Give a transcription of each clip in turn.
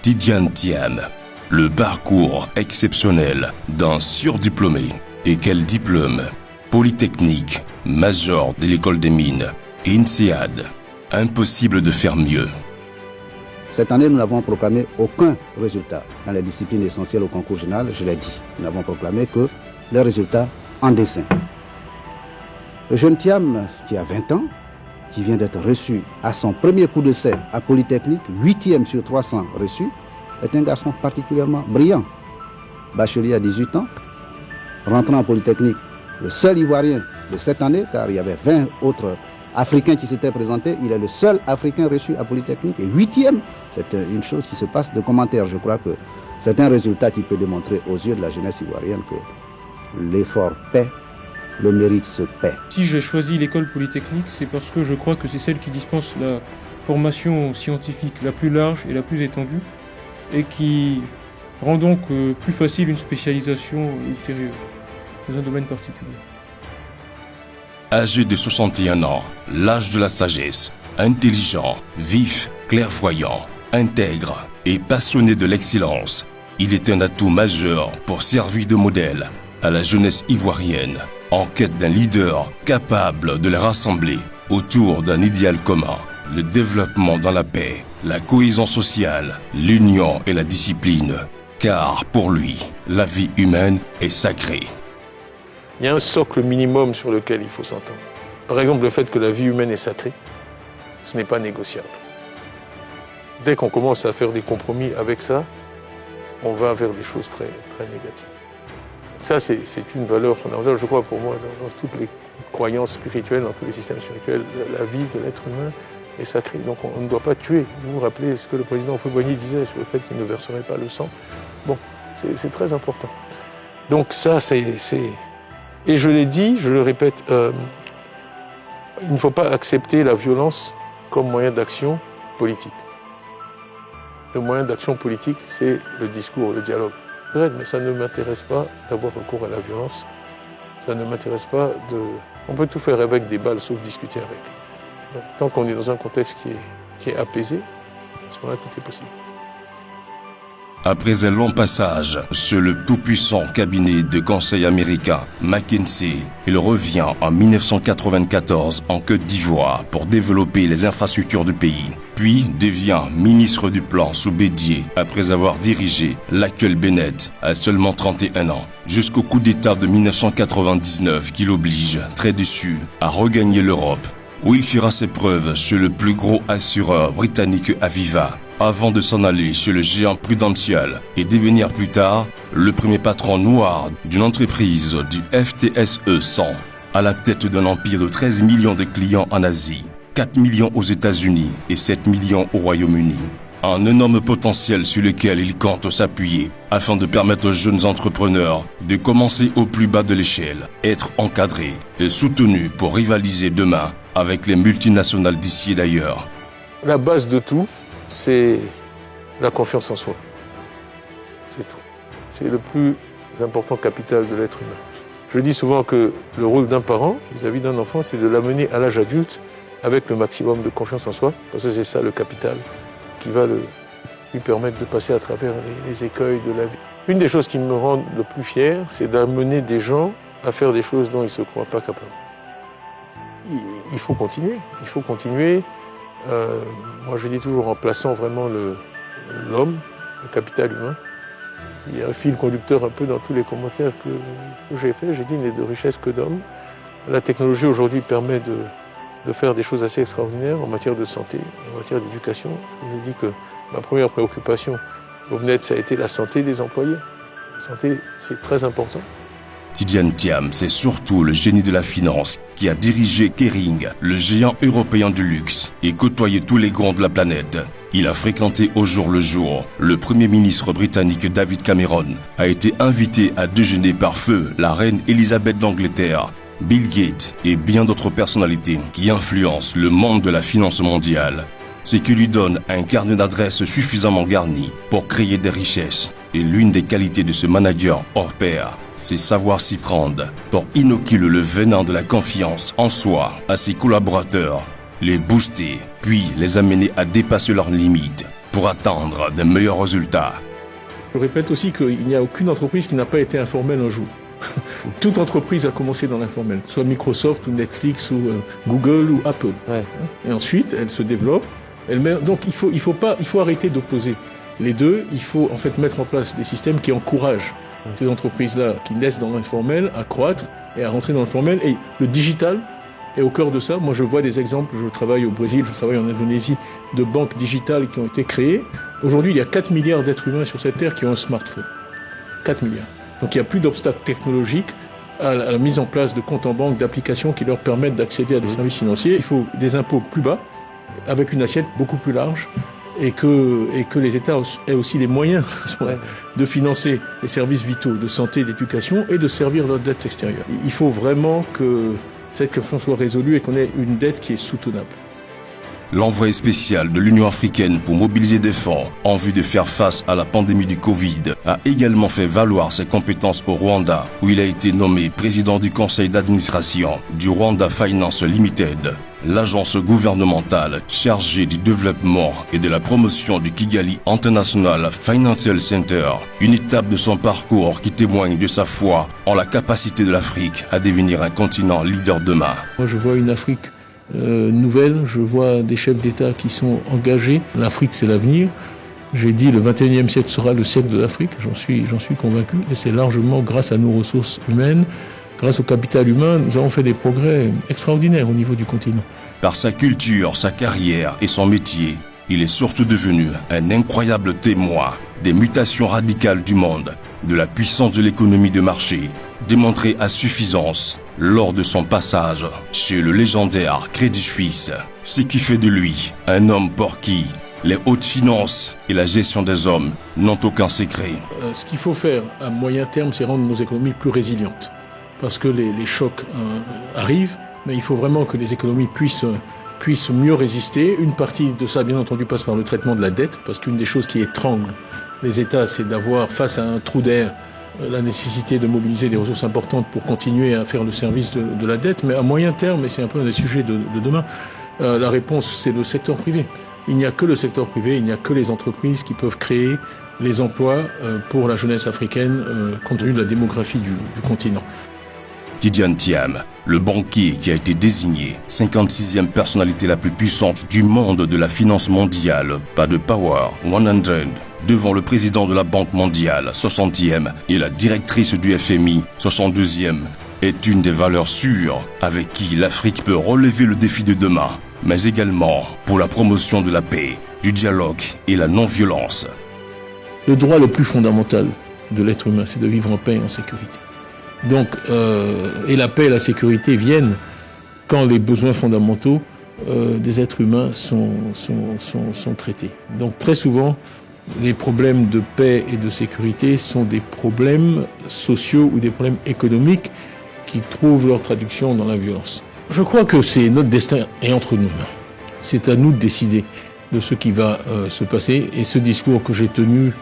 Tidjane Thiam, le parcours exceptionnel d'un surdiplômé. Et quel diplôme! Polytechnique, major de l'école des mines, INSEAD. Impossible de faire mieux. Cette année, nous n'avons proclamé aucun résultat dans les disciplines essentielles au concours général, je l'ai dit. Nous n'avons proclamé que les résultats en dessin. Le jeune Thiam, qui a 20 ans, qui vient d'être reçu à son premier coup d'essai à Polytechnique, 8e sur 300 reçus, est un garçon particulièrement brillant. Bachelier à 18 ans, rentrant en Polytechnique, le seul Ivoirien de cette année, car il y avait 20 autres Africains qui s'étaient présentés, il est le seul Africain reçu à Polytechnique et 8e. C'est une chose qui se passe de commentaires. Je crois que c'est un résultat qui peut démontrer aux yeux de la jeunesse ivoirienne que l'effort paie, le mérite se paie. Si j'ai choisi l'école polytechnique, c'est parce que je crois que c'est celle qui dispense la formation scientifique la plus large et la plus étendue et qui rend donc plus facile une spécialisation ultérieure dans un domaine particulier. Âgé de 61 ans, l'âge de la sagesse, intelligent, vif, clairvoyant, intègre et passionné de l'excellence, il est un atout majeur pour servir de modèle à la jeunesse ivoirienne, en quête d'un leader capable de les rassembler autour d'un idéal commun, le développement dans la paix, la cohésion sociale, l'union et la discipline. Car pour lui, la vie humaine est sacrée. Il y a un socle minimum sur lequel il faut s'entendre. Par exemple, le fait que la vie humaine est sacrée, ce n'est pas négociable. Dès qu'on commence à faire des compromis avec ça, on va vers des choses très, très négatives. Ça, c'est une valeur fondamentale, je crois, pour moi, dans toutes les croyances spirituelles, dans tous les systèmes spirituels. La vie de l'être humain est sacrée, donc on ne doit pas tuer. Vous vous rappelez ce que le président Houphouët-Boigny disait sur le fait qu'il ne verserait pas le sang. Bon, c'est très important. Donc ça, c'est... Et je l'ai dit, je le répète, il ne faut pas accepter la violence comme moyen d'action politique. Le moyen d'action politique, c'est le discours, le dialogue. Mais ça ne m'intéresse pas d'avoir recours à la violence. Ça ne m'intéresse pas de... On peut tout faire avec des balles, sauf discuter avec. Donc, tant qu'on est dans un contexte qui est apaisé, à ce moment-là, tout est possible. Après un long passage sur le tout-puissant cabinet de conseil américain McKinsey, il revient en 1994 en Côte d'Ivoire pour développer les infrastructures du pays, puis devient ministre du Plan sous Bédié après avoir dirigé l'actuel Bennett à seulement 31 ans, jusqu'au coup d'État de 1999 qui l'oblige, très déçu, à regagner l'Europe, où il fera ses preuves chez le plus gros assureur britannique Aviva, avant de s'en aller chez le géant Prudential et devenir plus tard le premier patron noir d'une entreprise du FTSE 100, à la tête d'un empire de 13 millions de clients en Asie, 4 millions aux États-Unis et 7 millions au Royaume-Uni. Un énorme potentiel sur lequel il compte s'appuyer afin de permettre aux jeunes entrepreneurs de commencer au plus bas de l'échelle, être encadrés et soutenus pour rivaliser demain avec les multinationales d'ici et d'ailleurs. La base de tout, c'est la confiance en soi. C'est tout. C'est le plus important capital de l'être humain. Je dis souvent que le rôle d'un parent vis-à-vis d'un enfant, c'est de l'amener à l'âge adulte avec le maximum de confiance en soi, parce que c'est ça le capital qui va lui permettre de passer à travers les écueils de la vie. Une des choses qui me rend le plus fier, c'est d'amener des gens à faire des choses dont ils ne se croient pas capables. Il faut continuer. Il faut continuer. Moi, je dis toujours en plaçant vraiment l'homme, le capital humain. Il y a un fil conducteur un peu dans tous les commentaires que j'ai faits. J'ai dit il n'est de richesse que d'hommes. La technologie aujourd'hui permet de faire des choses assez extraordinaires en matière de santé, en matière d'éducation. J'ai dit que ma première préoccupation au BNET, ça a été la santé des employés. La santé, c'est très important. Tidjane Thiam, c'est surtout le génie de la finance qui a dirigé Kering, le géant européen du luxe, et côtoyé tous les grands de la planète. Il a fréquenté au jour le jour. Le premier ministre britannique David Cameron a été invité à déjeuner par feu la reine Elisabeth d'Angleterre, Bill Gates et bien d'autres personnalités qui influencent le monde de la finance mondiale. Ce qui lui donne un carnet d'adresses suffisamment garni pour créer des richesses. Et l'une des qualités de ce manager hors pair, c'est savoir s'y prendre pour inoculer le venin de la confiance en soi à ses collaborateurs, les booster, puis les amener à dépasser leurs limites pour atteindre de meilleurs résultats. Je répète aussi qu'il n'y a aucune entreprise qui n'a pas été informelle un jour. Toute entreprise a commencé dans l'informel, soit Microsoft ou Netflix ou Google ou Apple. Ouais. Et ensuite, elle se développe. Donc il faut arrêter d'opposer les deux. Il faut en fait mettre en place des systèmes qui encouragent ces entreprises-là qui naissent dans l'informel à croître et à rentrer dans l'informel. Et le digital est au cœur de ça. Moi, je vois des exemples. Je travaille au Brésil, je travaille en Indonésie, de banques digitales qui ont été créées. Aujourd'hui, il y a 4 milliards d'êtres humains sur cette terre qui ont un smartphone. 4 milliards. Donc il n'y a plus d'obstacles technologiques à la mise en place de comptes en banque, d'applications qui leur permettent d'accéder à des services financiers. Il faut des impôts plus bas, avec une assiette beaucoup plus large, et que les États aient aussi les moyens de financer les services vitaux de santé, d'éducation et de servir leur dette extérieure. Il faut vraiment que cette question soit résolue et qu'on ait une dette qui est soutenable. L'envoyé spécial de l'Union africaine pour mobiliser des fonds en vue de faire face à la pandémie du Covid a également fait valoir ses compétences au Rwanda, où il a été nommé président du conseil d'administration du Rwanda Finance Limited, l'agence gouvernementale chargée du développement et de la promotion du Kigali International Financial Center, une étape de son parcours qui témoigne de sa foi en la capacité de l'Afrique à devenir un continent leader demain. Moi, je vois une Afrique nouvelle, je vois des chefs d'État qui sont engagés. L'Afrique, c'est l'avenir. J'ai dit le 21e siècle sera le siècle de l'Afrique, j'en suis convaincu. Et c'est largement grâce à nos ressources humaines, grâce au capital humain, nous avons fait des progrès extraordinaires au niveau du continent. Par sa culture, sa carrière et son métier, il est surtout devenu un incroyable témoin des mutations radicales du monde, de la puissance de l'économie de marché, démontrée à suffisance lors de son passage chez le légendaire Crédit Suisse, ce qui fait de lui un homme pour qui les hautes finances et la gestion des hommes n'ont aucun secret. Ce qu'il faut faire à moyen terme, c'est rendre nos économies plus résilientes. Parce que les chocs arrivent, mais il faut vraiment que les économies puissent mieux résister. Une partie de ça, bien entendu, passe par le traitement de la dette, parce qu'une des choses qui étrangle les États, c'est d'avoir, face à un trou d'air, la nécessité de mobiliser des ressources importantes pour continuer à faire le service de la dette. Mais à moyen terme, et c'est un peu un des sujets de demain, la réponse, c'est le secteur privé. Il n'y a que le secteur privé, il n'y a que les entreprises qui peuvent créer les emplois pour la jeunesse africaine, compte tenu de la démographie du continent. Tidjane Thiam, le banquier qui a été désigné 56e personnalité la plus puissante du monde de la finance mondiale, pas de Power 100, devant le président de la Banque mondiale 60e et la directrice du FMI 62e, est une des valeurs sûres avec qui l'Afrique peut relever le défi de demain, mais également pour la promotion de la paix, du dialogue et la non-violence. Le droit le plus fondamental de l'être humain, c'est de vivre en paix et en sécurité. Donc, et la paix et la sécurité viennent quand les besoins fondamentaux des êtres humains sont traités. Donc très souvent, les problèmes de paix et de sécurité sont des problèmes sociaux ou des problèmes économiques qui trouvent leur traduction dans la violence. Je crois que c'est notre destin est entre nos mains. C'est à nous de décider de ce qui va se passer. Et ce discours que j'ai tenu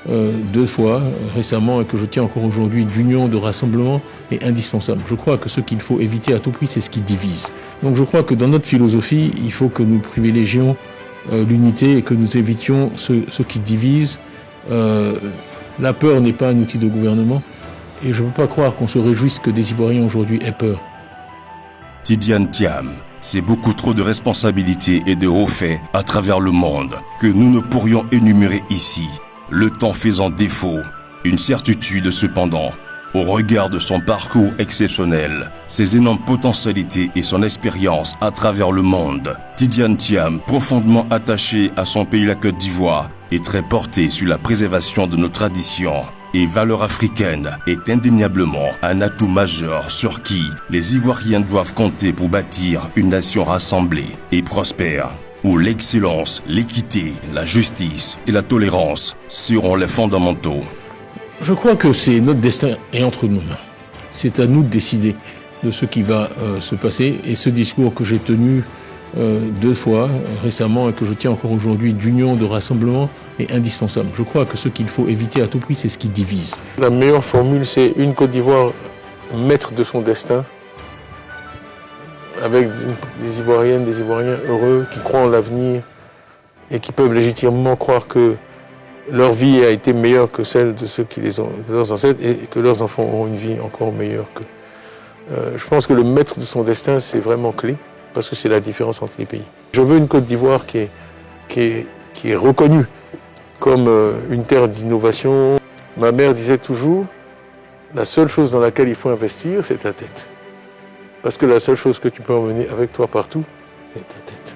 2 fois récemment et que je tiens encore aujourd'hui d'union, de rassemblement est indispensable. Je crois que ce qu'il faut éviter à tout prix, c'est ce qui divise. Donc je crois que dans notre philosophie, il faut que nous privilégions l'unité et que nous évitions ce qui divise. La peur n'est pas un outil de gouvernement et je ne peux pas croire qu'on se réjouisse que des Ivoiriens aujourd'hui aient peur. Tidjane Thiam, c'est beaucoup trop de responsabilités et de hauts faits à travers le monde que nous ne pourrions énumérer ici. Le temps faisant défaut, une certitude cependant, au regard de son parcours exceptionnel, ses énormes potentialités et son expérience à travers le monde, Tidjane Thiam, profondément attaché à son pays, la Côte d'Ivoire, est très porté sur la préservation de nos traditions et valeurs africaines, est indéniablement un atout majeur sur qui les Ivoiriens doivent compter pour bâtir une nation rassemblée et prospère, où l'excellence, l'équité, la justice et la tolérance seront les fondamentaux. Je crois que c'est notre destin est entre nos mains. C'est à nous de décider de ce qui va se passer. Et ce discours que j'ai tenu 2 fois récemment et que je tiens encore aujourd'hui d'union, de rassemblement est indispensable. Je crois que ce qu'il faut éviter à tout prix, c'est ce qui divise. La meilleure formule, c'est une Côte d'Ivoire maître de son destin, avec des Ivoiriennes, des Ivoiriens heureux qui croient en l'avenir et qui peuvent légitimement croire que leur vie a été meilleure que celle de ceux qui de leurs ancêtres et que leurs enfants auront une vie encore meilleure qu'eux. Je pense que le maître de son destin, c'est vraiment clé, parce que c'est la différence entre les pays. Je veux une Côte d'Ivoire qui est reconnue comme une terre d'innovation. Ma mère disait toujours, la seule chose dans laquelle il faut investir, c'est ta tête. Parce que la seule chose que tu peux emmener avec toi partout, c'est ta tête.